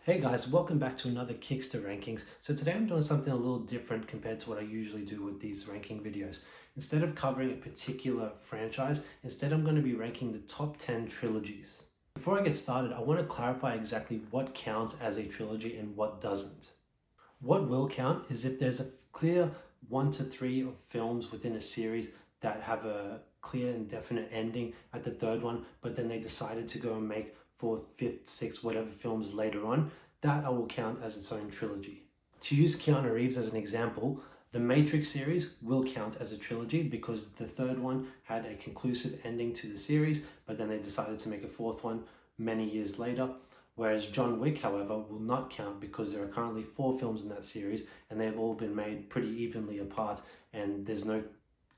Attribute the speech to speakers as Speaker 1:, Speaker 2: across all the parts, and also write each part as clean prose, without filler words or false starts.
Speaker 1: Hey guys, welcome back to another Kiksta rankings. So today I'm doing something a little different compared to what I usually do with these ranking videos. Instead of covering a particular franchise, instead I'm going to be ranking the top 10 trilogies. Before I get started, I want to clarify exactly what counts as a trilogy and what doesn't. What will count is if there's a clear 1 to 3 of films within a series that have a clear and definite ending at the third one, but then they decided to go and make fourth, fifth, sixth, whatever films later on, that I will count as its own trilogy. To use Keanu Reeves as an example, the Matrix series will count as a trilogy because the third one had a conclusive ending to the series, but then they decided to make a fourth one many years later. Whereas John Wick, however, will not count because there are currently 4 films in that series and they've all been made pretty evenly apart, and there's no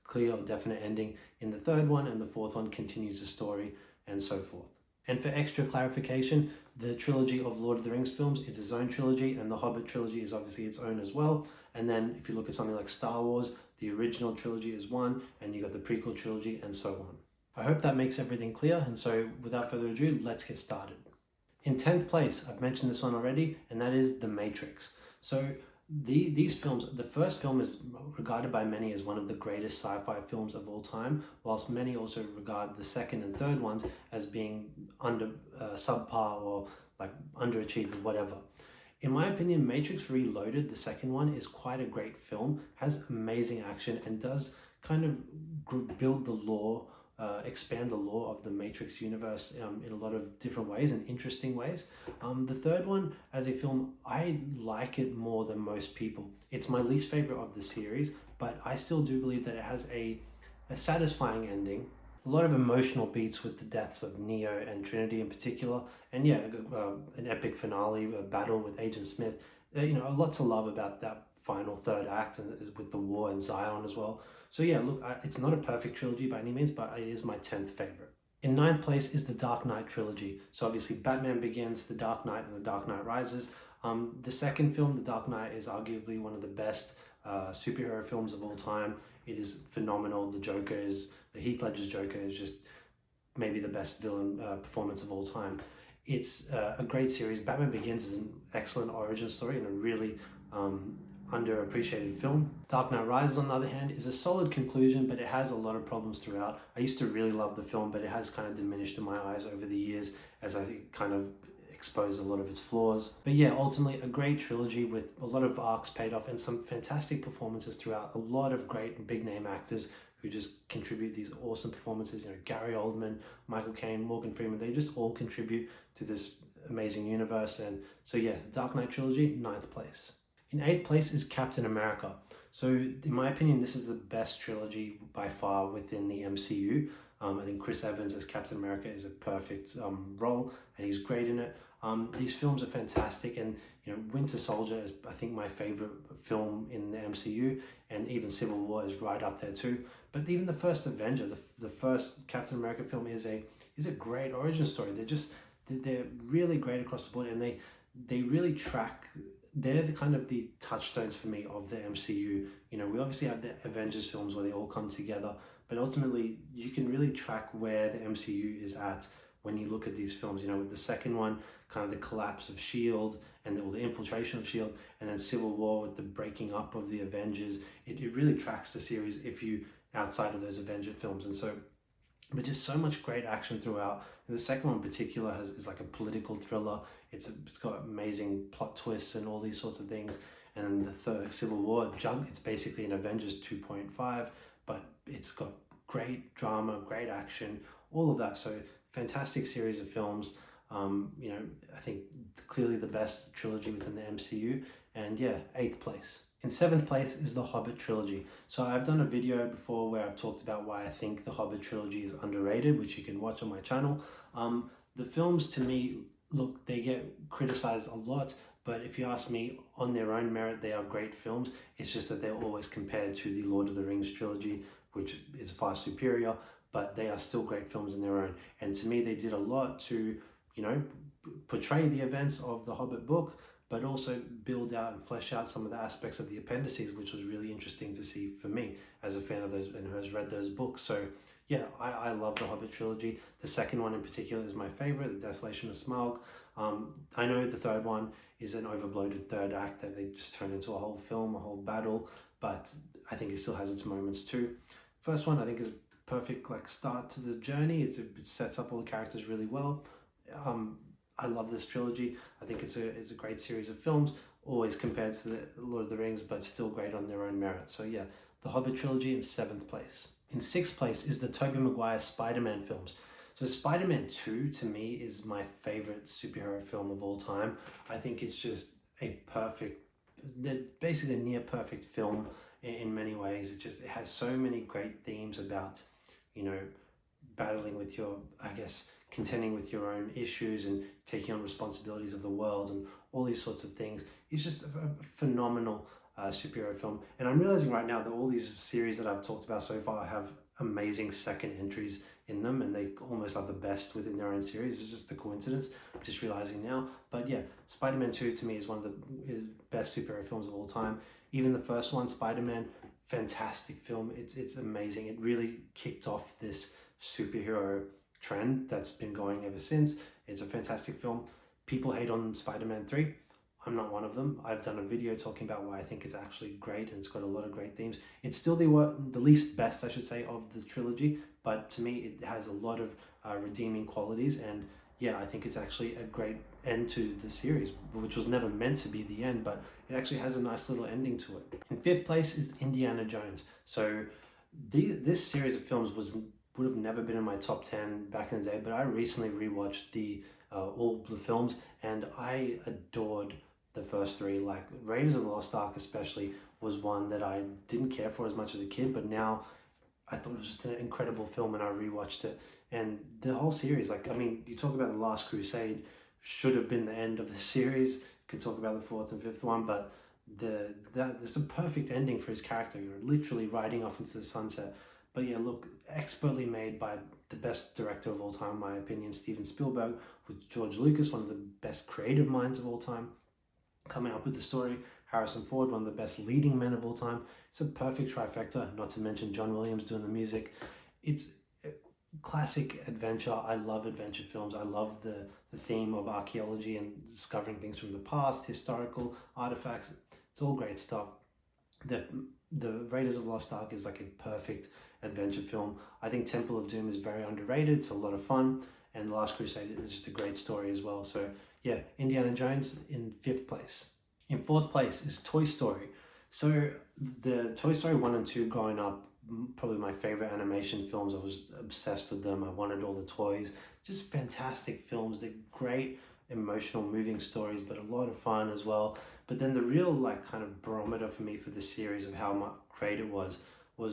Speaker 1: clear or definite ending in the third one, and the fourth one continues the story and so forth. And for extra clarification, the trilogy of Lord of the Rings films is its own trilogy, and the Hobbit Trilogy is obviously its own as well. And then if you look at something like Star Wars, the original trilogy is one, and you got the prequel trilogy and so on. I hope that makes everything clear, and so without further ado, let's get started. In 10th place, I've mentioned this one already, and that is The Matrix. So these films, the first film is regarded by many as one of the greatest sci-fi films of all time, whilst many also regard the second and third ones as being subpar or like underachieved or whatever. In my opinion, Matrix Reloaded, the second one, is quite a great film, has amazing action, and does kind of build the lore, expand the lore of the Matrix universe in a lot of different ways and interesting ways. The third one, as a film, I like it more than most people. It's my least favorite of the series, but I still do believe that it has a satisfying ending. A lot of emotional beats with the deaths of Neo and Trinity in particular, and yeah, an epic finale, a battle with Agent Smith. A lot to love about that final third act, and with the war in Zion as well. So yeah, look, it's not a perfect trilogy by any means, but it is my 10th favorite. In 9th place is the Dark Knight trilogy. So obviously Batman Begins, The Dark Knight, and The Dark Knight Rises. The second film, The Dark Knight, is arguably one of the best superhero films of all time. It is phenomenal. Heath Ledger's Joker is just maybe the best villain performance of all time. It's a great series. Batman Begins is an excellent origin story and a really underappreciated film. Dark Knight Rises, on the other hand, is a solid conclusion, but it has a lot of problems throughout. I used to really love the film, but it has kind of diminished in my eyes over the years as I kind of exposed a lot of its flaws. But yeah, ultimately a great trilogy with a lot of arcs paid off and some fantastic performances throughout. A lot of great big name actors who just contribute these awesome performances. Gary Oldman, Michael Caine, Morgan Freeman, they just all contribute to this amazing universe. And so yeah, Dark Knight trilogy, 9th place. In 8th place is Captain America. So in my opinion, this is the best trilogy by far within the MCU. I think Chris Evans as Captain America is a perfect role, and he's great in it. These films are fantastic, and Winter Soldier is, I think, my favorite film in the MCU, and even Civil War is right up there too. But even the first Avenger, the first Captain America film, is a great origin story. They're really great across the board, and they really track. They're the kind of the touchstones for me of the MCU. We obviously have the Avengers films where they all come together, but ultimately you can really track where the MCU is at when you look at these films. With the second one, kind of the collapse of S.H.I.E.L.D. and the infiltration of S.H.I.E.L.D., and then Civil War with the breaking up of the Avengers. It really tracks the series if you outside of those Avenger films. And so, but just so much great action throughout. And the second one in particular is like a political thriller. It's got amazing plot twists and all these sorts of things. And then the third, Civil War, it's basically an Avengers 2.5, but it's got great drama, great action, all of that. So fantastic series of films. I think clearly the best trilogy within the MCU. And yeah, 8th place. In 7th place is the Hobbit Trilogy. So I've done a video before where I've talked about why I think the Hobbit Trilogy is underrated, which you can watch on my channel. The films, to me, look, they get criticized a lot, but if you ask me, on their own merit, they are great films. It's just that they're always compared to the Lord of the Rings trilogy, which is far superior, but they are still great films in their own. And to me, they did a lot to, portray the events of the Hobbit book, but also build out and flesh out some of the aspects of the appendices, which was really interesting to see for me as a fan of those and who has read those books. So yeah, I love the Hobbit trilogy. The second one in particular is my favorite, The Desolation of Smaug. I know the third one is an overbloated third act that they just turned into a whole film, a whole battle, but I think it still has its moments too. First one I think is perfect like start to the journey. It sets up all the characters really well. I love this trilogy. I think it's a great series of films, always compared to the Lord of the Rings, but still great on their own merit. So yeah, the Hobbit Trilogy in 7th place. In 6th place is the Tobey Maguire Spider-Man films. So Spider-Man 2 to me is my favorite superhero film of all time. I think it's just a perfect, basically a near perfect film in many ways. It has so many great themes about, you know, battling with your, I guess, contending with your own issues and taking on responsibilities of the world and all these sorts of things. It's just a phenomenal superhero film. And I'm realizing right now that all these series that I've talked about so far have amazing second entries in them, and they almost are the best within their own series. It's just a coincidence, I'm just realizing now. But yeah, Spider-Man 2 to me is one of the best superhero films of all time. Even the first one, Spider-Man, fantastic film. It's amazing. It really kicked off this superhero trend that's been going ever since. It's a fantastic film. People hate on Spider-Man 3. I'm not one of them. I've done a video talking about why I think it's actually great, and it's got a lot of great themes. It's still the least best, I should say, of the trilogy, but to me it has a lot of redeeming qualities, and yeah, I think it's actually a great end to the series, which was never meant to be the end, but it actually has a nice little ending to it. In 5th place is Indiana Jones. So this series of films would have never been in my top 10 back in the day, but I recently rewatched all the films, and I adored the first three. Like Raiders of the Lost Ark especially was one that I didn't care for as much as a kid, but now I thought it was just an incredible film, and I rewatched it. And the whole series, like, I mean, you talk about The Last Crusade, should have been the end of the series. You could talk about the 4th and 5th one, but there's a perfect ending for his character. You're literally riding off into the sunset. But yeah, look, expertly made by the best director of all time, in my opinion, Steven Spielberg, with George Lucas, one of the best creative minds of all time, coming up with the story. Harrison Ford, one of the best leading men of all time. It's a perfect trifecta, not to mention John Williams doing the music. It's a classic adventure. I love adventure films. I love the theme of archaeology and discovering things from the past, historical artifacts. It's all great stuff. The Raiders of the Lost Ark is like a perfect adventure film. I think Temple of Doom is very underrated. It's a lot of fun, and The Last Crusade is just a great story as well. So yeah, Indiana Jones in 5th place. In 4th place is Toy Story. So the Toy Story 1 and 2 growing up, probably my favorite animation films. I was obsessed with them. I wanted all the toys. Just fantastic films. They're great, emotional, moving stories, but a lot of fun as well. But then the real like kind of barometer for me for the series of how great it was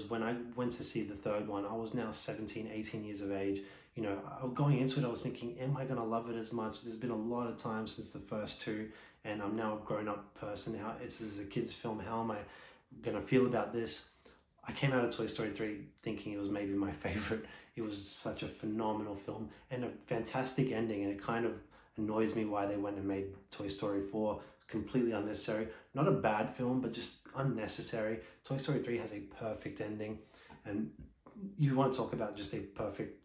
Speaker 1: when I went to see the third one. I was now 17, 18 years of age. You know, going into it, I was thinking, am I going to love it as much? There's been a lot of time since the first two, and I'm now a grown-up person. Now, this is a kid's film. How am I going to feel about this? I came out of Toy Story 3 thinking it was maybe my favorite. It was such a phenomenal film and a fantastic ending, and it kind of annoys me why they went and made Toy Story 4 completely unnecessary. Not a bad film, but just unnecessary. Toy Story 3 has a perfect ending, and you want to talk about just a perfect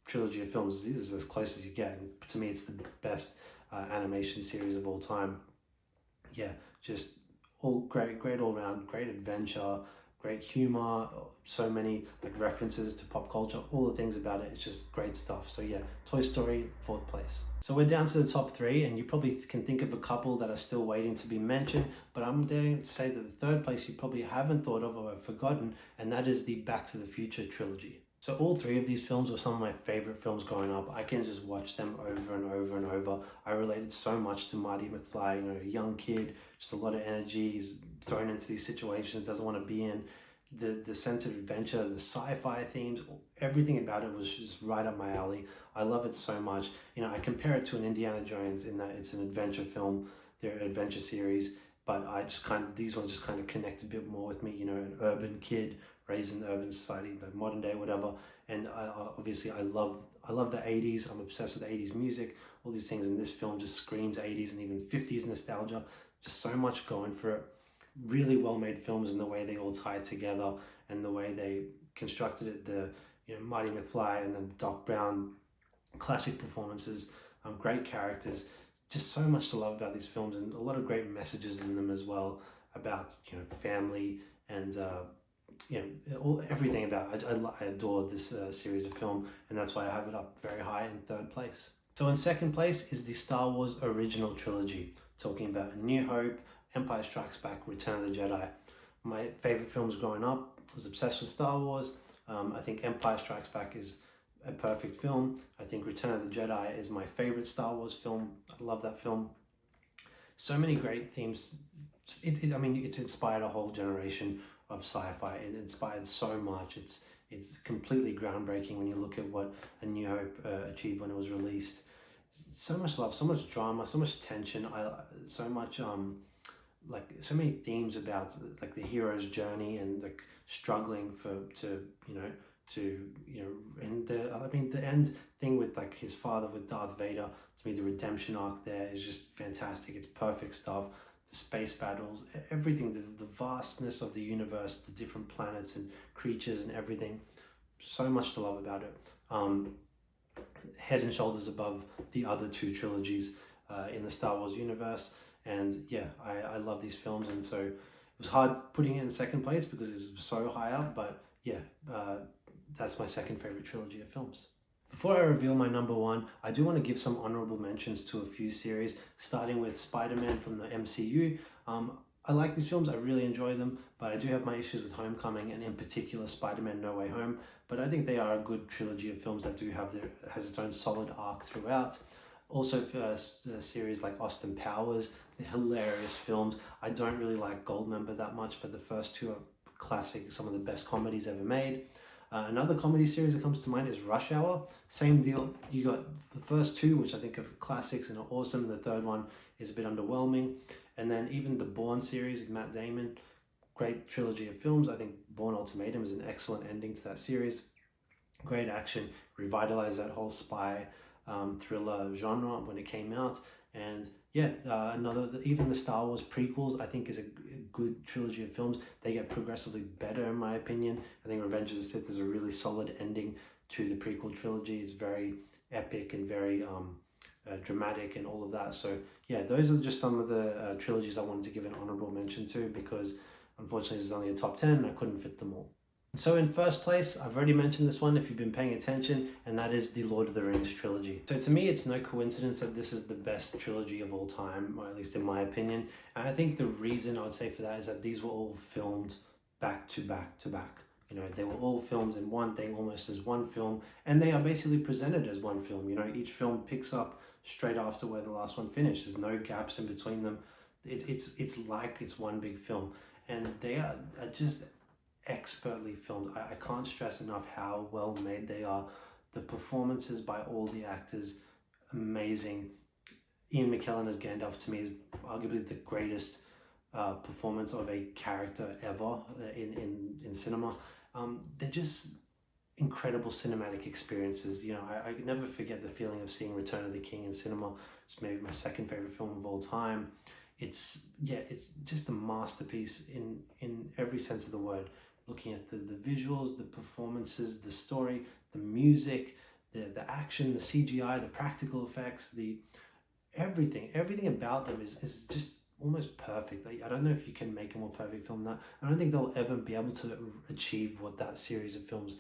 Speaker 1: trilogy of films. This is as close as you get, and to me it's the best animation series of all time. Yeah, just all great all around, great adventure, great humor, so many like references to pop culture, all the things about it. It's just great stuff. So yeah, Toy Story, 4th place. So we're down to the top 3, and you probably can think of a couple that are still waiting to be mentioned, but I'm daring to say that the 3rd place you probably haven't thought of or have forgotten, and that is the Back to the Future trilogy. So all 3 of these films were some of my favorite films growing up. I can just watch them over and over and over. I related so much to Marty McFly, you know, a young kid, just a lot of energy. He's thrown into these situations, doesn't want to be in. The sense of adventure, the sci-fi themes, everything about it was just right up my alley. I love it so much. You know, I compare it to an Indiana Jones in that it's an adventure film. They're an adventure series, but these ones just kind of connect a bit more with me. You know, an urban kid raised in the urban society, the modern day, whatever. And obviously I love the 80s. I'm obsessed with 80s music, all these things, and this film just screams 80s and even 50s nostalgia. Just so much going for it. Really well made films in the way they all tie together and the way they constructed it. Marty McFly and then Doc Brown, classic performances, great characters. just so much to love about these films, and a lot of great messages in them as well about, you know, family and you know, everything about it. I adore this series of film, and that's why I have it up very high in third place. So in second place is the Star Wars original trilogy, talking about A New Hope, Empire Strikes Back, Return of the Jedi. My favorite films growing up, I was obsessed with Star Wars. I think Empire Strikes Back is a perfect film. I think Return of the Jedi is my favorite Star Wars film. I love that film. So many great themes. I mean, it's inspired a whole generation of sci-fi. It inspired so much. It's completely groundbreaking when you look at what A New Hope achieved when it was released. So much love, so much drama, so much tension. So much like so many themes about like the hero's journey and like struggling and the end thing with like his father with Darth Vader, to me the redemption arc there is just fantastic. It's perfect stuff. The space battles, everything, the vastness of the universe, the different planets and creatures and everything, so much to love about it. Head and shoulders above the other two trilogies in the Star Wars universe. And yeah, I love these films, and so it was hard putting it in second place because it's so high up, but yeah, that's my second favorite trilogy of films. Before I reveal my number one, I do want to give some honorable mentions to a few series, starting with Spider-Man from the MCU. I like these films, I really enjoy them, but I do have my issues with Homecoming, and in particular Spider-Man No Way Home, but I think they are a good trilogy of films that has its own solid arc throughout. Also for a series like Austin Powers, the hilarious films. I don't really like Goldmember that much, but the first two are classic, some of the best comedies ever made. Another comedy series that comes to mind is Rush Hour. Same deal, you got the first two, which I think are classics and are awesome. The third one is a bit underwhelming. And then even the Bourne series with Matt Damon, great trilogy of films. I think Bourne Ultimatum is an excellent ending to that series. Great action, revitalized that whole spy thriller genre when it came out. And yeah, even the Star Wars prequels I think is a good trilogy of films. They get progressively better in my opinion. I think Revenge of the Sith is a really solid ending to the prequel trilogy. It's very epic and very dramatic and all of that. So yeah, those are just some of the trilogies I wanted to give an honorable mention to, because unfortunately this is only a top 10 and I couldn't fit them all. So in first place, I've already mentioned this one if you've been paying attention, and that is the Lord of the Rings trilogy. So to me, it's no coincidence that this is the best trilogy of all time, or at least in my opinion. And I think the reason I would say for that is that these were all filmed back to back to back. You know, they were all filmed in one thing, almost as one film, and they are basically presented as one film. You know, each film picks up straight after where the last one finished. There's no gaps in between them. It's like it's one big film, and they are just expertly filmed. I can't stress enough how well made they are. The performances by all the actors, amazing. Ian McKellen as Gandalf to me is arguably the greatest performance of a character ever in cinema. They're just incredible cinematic experiences. You know, I could never forget the feeling of seeing Return of the King in cinema. It's maybe my second favorite film of all time. It's just a masterpiece in every sense of the word. Looking at the visuals, the performances, the story, the music, the action, the CGI, the practical effects, the everything about them is just almost perfect. Like, I don't know if you can make a more perfect film than that. I don't think they'll ever be able to achieve what that series of films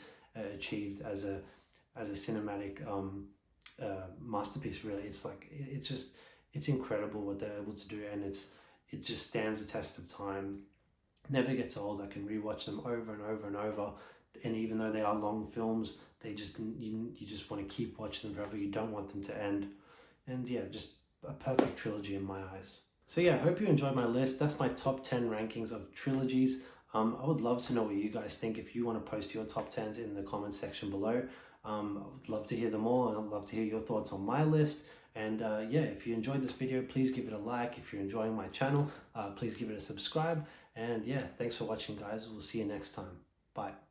Speaker 1: achieved as a cinematic masterpiece. Really, it's incredible what they're able to do, and it just stands the test of time. Never gets old. I can rewatch them over and over and over, and even though they are long films, you just want to keep watching them forever. You don't want them to end. And yeah, just a perfect trilogy in my eyes. So yeah, I hope you enjoyed my list. That's my top 10 rankings of trilogies. I would love to know what you guys think. If you want to post your top 10s in the comments section below, I would love to hear them all, and I'd love to hear your thoughts on my list. And yeah, if you enjoyed this video, please give it a like. If you're enjoying my channel, please give it a subscribe. And yeah, thanks for watching, guys. We'll see you next time. Bye.